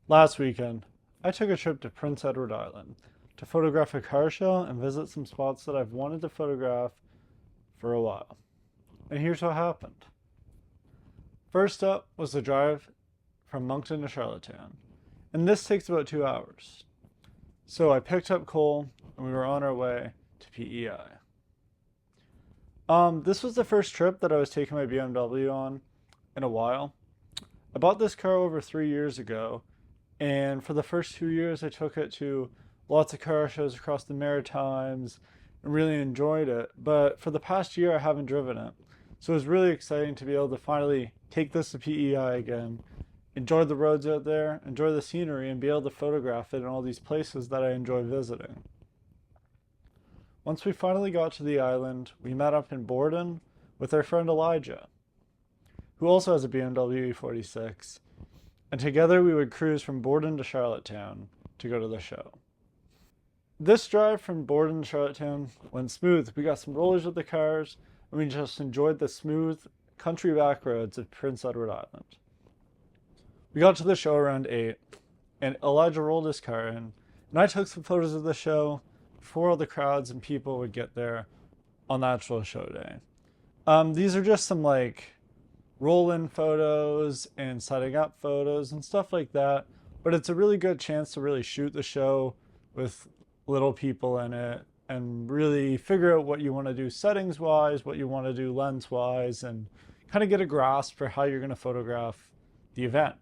Last weekend, I took a trip to Prince Edward Island to photograph a car show and visit some spots that I've wanted to photograph for a while. And here's what happened. First up was the drive from Moncton to Charlottetown, and this takes about 2 hours. So I picked up Cole and we were on our way to PEI. This was the first trip that I was taking my BMW on in a while. I bought this car over 3 years ago, and for the first 2 years, I took it to lots of car shows across the Maritimes and really enjoyed it. But for the past year, I haven't driven it. So it was really exciting to be able to finally take this to PEI again, enjoy the roads out there, enjoy the scenery, and be able to photograph it in all these places that I enjoy visiting. Once we finally got to the island, we met up in Borden with our friend Elijah, who also has a BMW E46, and together we would cruise from Borden to Charlottetown to go to the show. This drive from Borden to Charlottetown went smooth. We got some rollers with the cars, and we just enjoyed the smooth country back roads of Prince Edward Island. We got to the show around 8, and Elijah rolled his car in, and I took some photos of the show before all the crowds and people would get there on the actual show day. These are just some roll-in photos and setting up photos and stuff like that, but it's a really good chance to really shoot the show with little people in it and really figure out what you want to do settings wise, what you want to do lens wise, and kind of get a grasp for how you're going to photograph the event.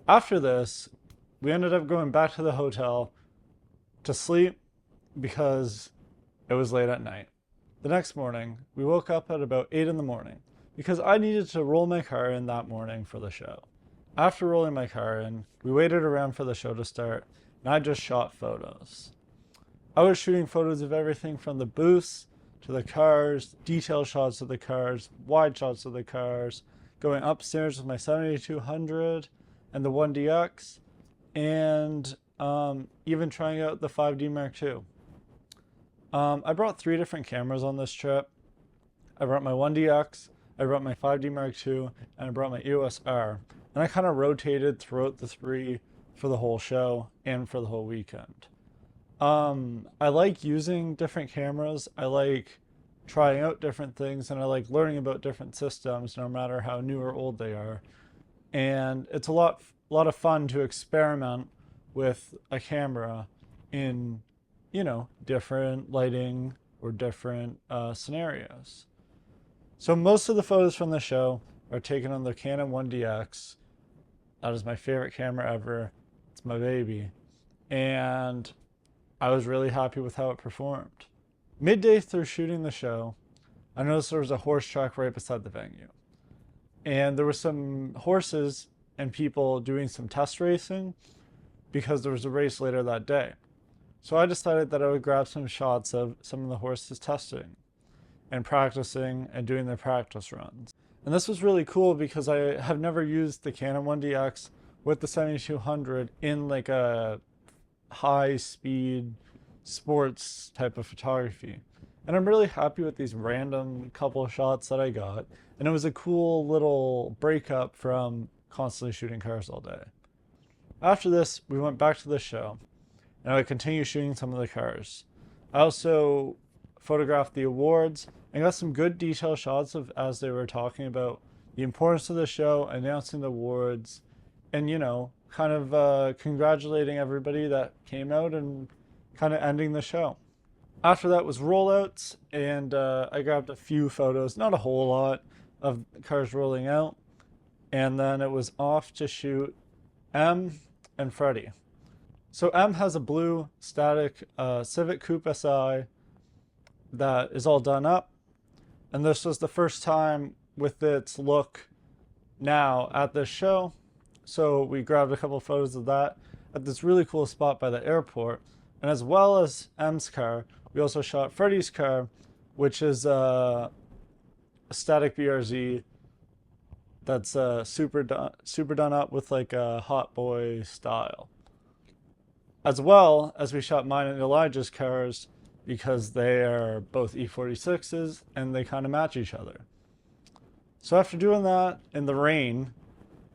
After this, we ended up going back to the hotel to sleep because it was late at night. The next morning, we woke up at about 8 in the morning because I needed to roll my car in that morning for the show. After rolling my car in, we waited around for the show to start, and I just shot photos. I was shooting photos of everything from the booths to the cars, detail shots of the cars, wide shots of the cars, going upstairs with my 7200 and the 1DX, and even trying out the 5D Mark II. I brought 3 different cameras on this trip. I brought my 1DX, I brought my 5D Mark II, and I brought my EOS R. And I kind of rotated throughout the 3 for the whole show and for the whole weekend. I like using different cameras. I like trying out different things, and I like learning about different systems, no matter how new or old they are. And it's a lot of fun to experiment with a camera in, different lighting or different scenarios. So most of the photos from the show are taken on the Canon 1DX. That is my favorite camera ever. It's my baby. And I was really happy with how it performed. Midday through shooting the show, I noticed there was a horse track right beside the venue. And there were some horses and people doing some test racing because there was a race later that day. So I decided that I would grab some shots of some of the horses testing and practicing and doing their practice runs. And this was really cool because I have never used the Canon 1DX with the 7200 in a high speed sports type of photography. And I'm really happy with these random couple shots that I got. And it was a cool little breakup from constantly shooting cars all day. After this, we went back to the show and I would continue shooting some of the cars. I also photographed the awards and got some good detail shots of as they were talking about the importance of the show, announcing the awards, and kind of congratulating everybody that came out and kind of ending the show. After that was rollouts, and I grabbed a few photos, not a whole lot, of cars rolling out, and then it was off to shoot M and Freddie. So M has a blue static Civic Coupe SI that is all done up, and this was the first time with its look now at this show. So we grabbed a couple of photos of that at this really cool spot by the airport. And as well as M's car, we also shot Freddie's car, which is a static BRZ that's super done up with a hot boy style. As well as we shot mine and Elijah's cars because they are both E46s and they kind of match each other. So after doing that in the rain,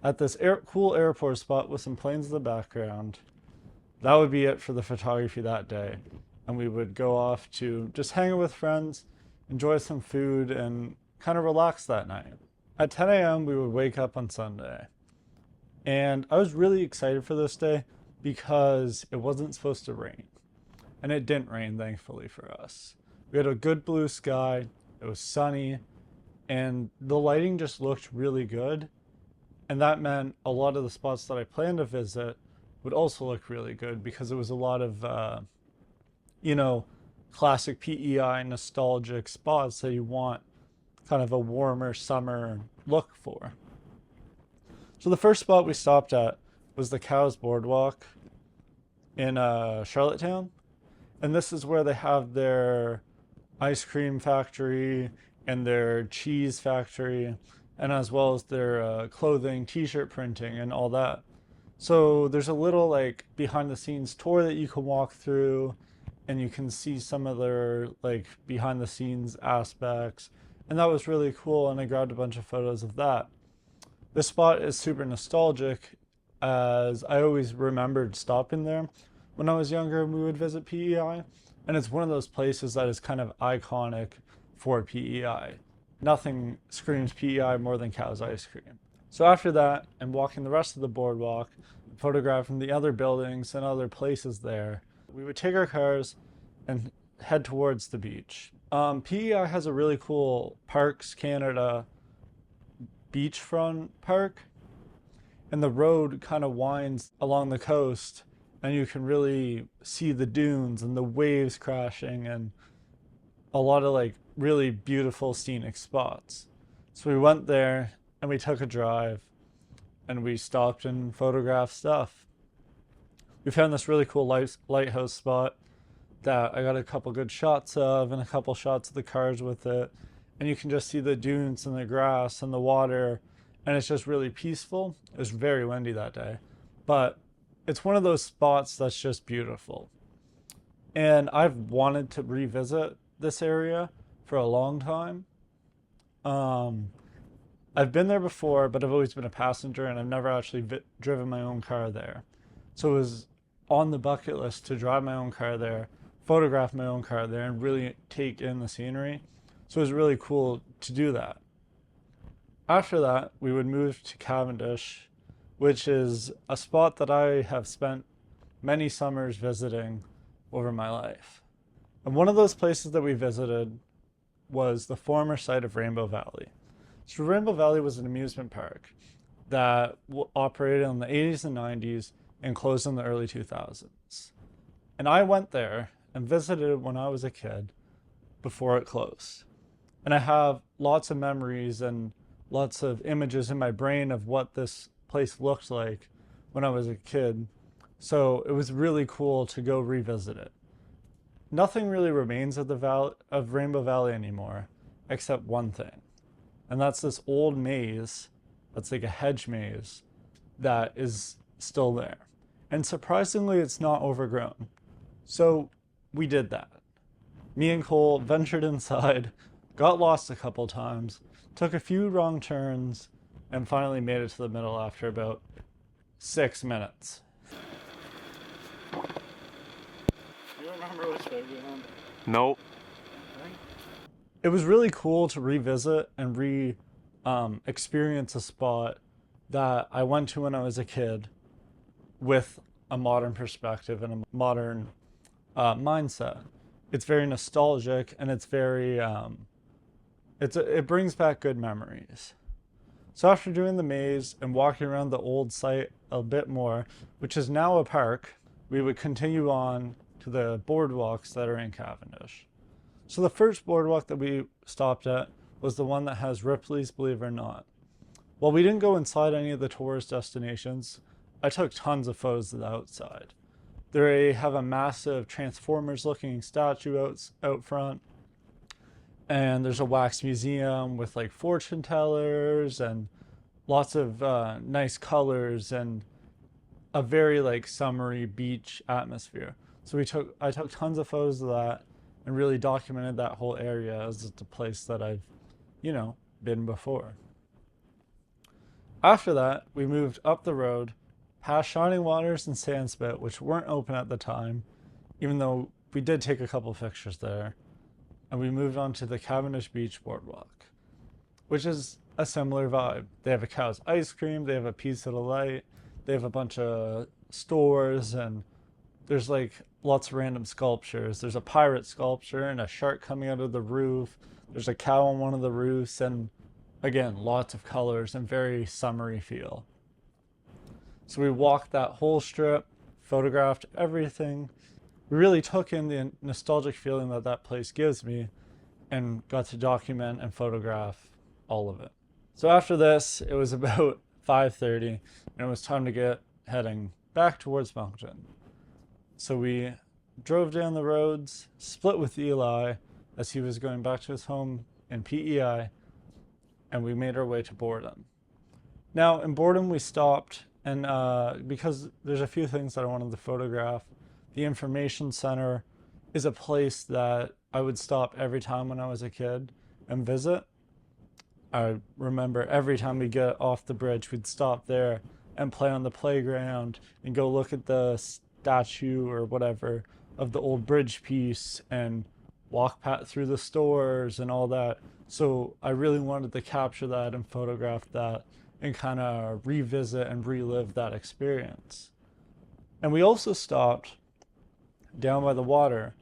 at this cool airport spot with some planes in the background. That would be it for the photography that day. And we would go off to just hang out with friends, enjoy some food, and kind of relax that night. At 10 a.m., we would wake up on Sunday. And I was really excited for this day because it wasn't supposed to rain. And it didn't rain, thankfully, for us. We had a good blue sky, it was sunny, and the lighting just looked really good. And that meant a lot of the spots that I planned to visit would also look really good because it was a lot of, classic PEI nostalgic spots that you want kind of a warmer summer look for. So the first spot we stopped at was the Cows Boardwalk in Charlottetown. And this is where they have their ice cream factory and their cheese factory, and as well as their clothing, t-shirt printing, and all that. So there's a little like behind the scenes tour that you can walk through, and you can see some of their like behind the scenes aspects. And that was really cool, and I grabbed a bunch of photos of that. This spot is super nostalgic, as I always remembered stopping there when I was younger and we would visit PEI. And it's one of those places that is kind of iconic for PEI. Nothing screams PEI more than Cow's ice cream. So after that, and walking the rest of the boardwalk, photographing the other buildings and other places there, we would take our cars and head towards the beach. PEI has a really cool Parks Canada beachfront park, and the road kind of winds along the coast, and you can really see the dunes and the waves crashing and a lot of like really beautiful scenic spots. So we went there and we took a drive and we stopped and photographed stuff. We found this really cool lighthouse spot that I got a couple good shots of and a couple shots of the cars with it. And you can just see the dunes and the grass and the water, and it's just really peaceful. It was very windy that day, but it's one of those spots that's just beautiful. And I've wanted to revisit this area for a long time. I've been there before, but I've always been a passenger and I've never actually driven my own car there. So it was on the bucket list to drive my own car there, photograph my own car there, and really take in the scenery. So it was really cool to do that. After that, we would move to Cavendish, which is a spot that I have spent many summers visiting over my life. And one of those places that we visited was the former site of Rainbow Valley. So Rainbow Valley was an amusement park that operated in the 80s and 90s and closed in the early 2000s. And I went there and visited when I was a kid before it closed. And I have lots of memories and lots of images in my brain of what this place looked like when I was a kid. So it was really cool to go revisit it. Nothing really remains of of Rainbow Valley anymore, except one thing. And that's this old maze that's like a hedge maze that is still there. And surprisingly, it's not overgrown. So we did that. Me and Cole ventured inside, got lost a couple times, took a few wrong turns, and finally made it to the middle after about 6 minutes. Do you remember which way we went? Nope. It was really cool to revisit and experience a spot that I went to when I was a kid with a modern perspective and a modern mindset. It's very nostalgic and it's very it brings back good memories. So after doing the maze and walking around the old site a bit more, which is now a park, we would continue on to the boardwalks that are in Cavendish. So the first boardwalk that we stopped at was the one that has Ripley's Believe It or Not. While we didn't go inside any of the tourist destinations, I took tons of photos of the outside. They have a massive Transformers looking statue out front. And there's a wax museum with like fortune tellers and lots of nice colors and a very like summery beach atmosphere. So I took tons of photos of that and really documented that whole area as it's a place that I've, been before. After that, we moved up the road, past Shining Waters and Sandspit, which weren't open at the time, even though we did take a couple pictures there, and we moved on to the Cavendish Beach Boardwalk, which is a similar vibe. They have a Cow's ice cream, they have a Pizza Delight, they have a bunch of stores, and there's like lots of random sculptures. There's a pirate sculpture and a shark coming out of the roof. There's a cow on one of the roofs, and again, lots of colors and very summery feel. So we walked that whole strip, photographed everything. We really took in the nostalgic feeling that that place gives me and got to document and photograph all of it. So after this, it was about 5:30 and it was time to get heading back towards Moncton. So we drove down the roads, split with Eli as he was going back to his home in PEI, and we made our way to Boredom. Now in Boredom we stopped, and because there's a few things that I wanted to photograph. The information center is a place that I would stop every time when I was a kid and visit. I remember every time we get off the bridge, we'd stop there and play on the playground and go look at the statue or whatever of the old bridge piece and walk through the stores and all that. So I really wanted to capture that and photograph that and kind of revisit and relive that experience. And we also stopped down by the water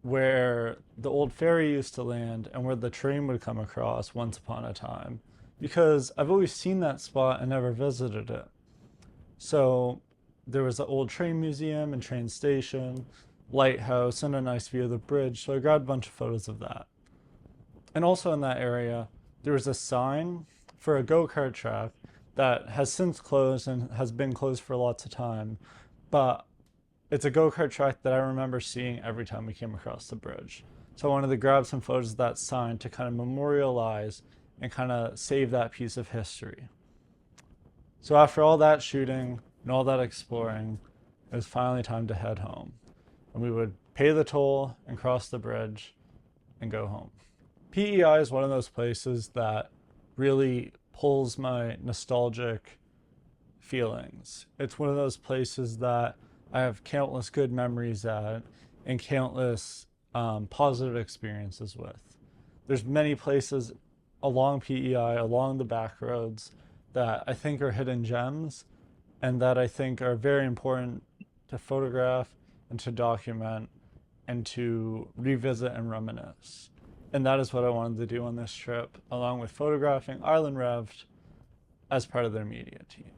where the old ferry used to land and where the train would come across once upon a time, because I've always seen that spot and never visited it. So there was an old train museum and train station, lighthouse, and a nice view of the bridge. So I grabbed a bunch of photos of that. And also in that area, there was a sign for a go-kart track that has since closed and has been closed for lots of time. But it's a go-kart track that I remember seeing every time we came across the bridge. So I wanted to grab some photos of that sign to kind of memorialize and kind of save that piece of history. So after all that shooting and all that exploring, it was finally time to head home. And we would pay the toll and cross the bridge and go home. PEI is one of those places that really pulls my nostalgic feelings. It's one of those places that I have countless good memories at and countless positive experiences with. There's many places along PEI, along the back roads, that I think are hidden gems and that I think are very important to photograph and to document and to revisit and reminisce. And that is what I wanted to do on this trip, along with photographing Island Revved as part of their media team.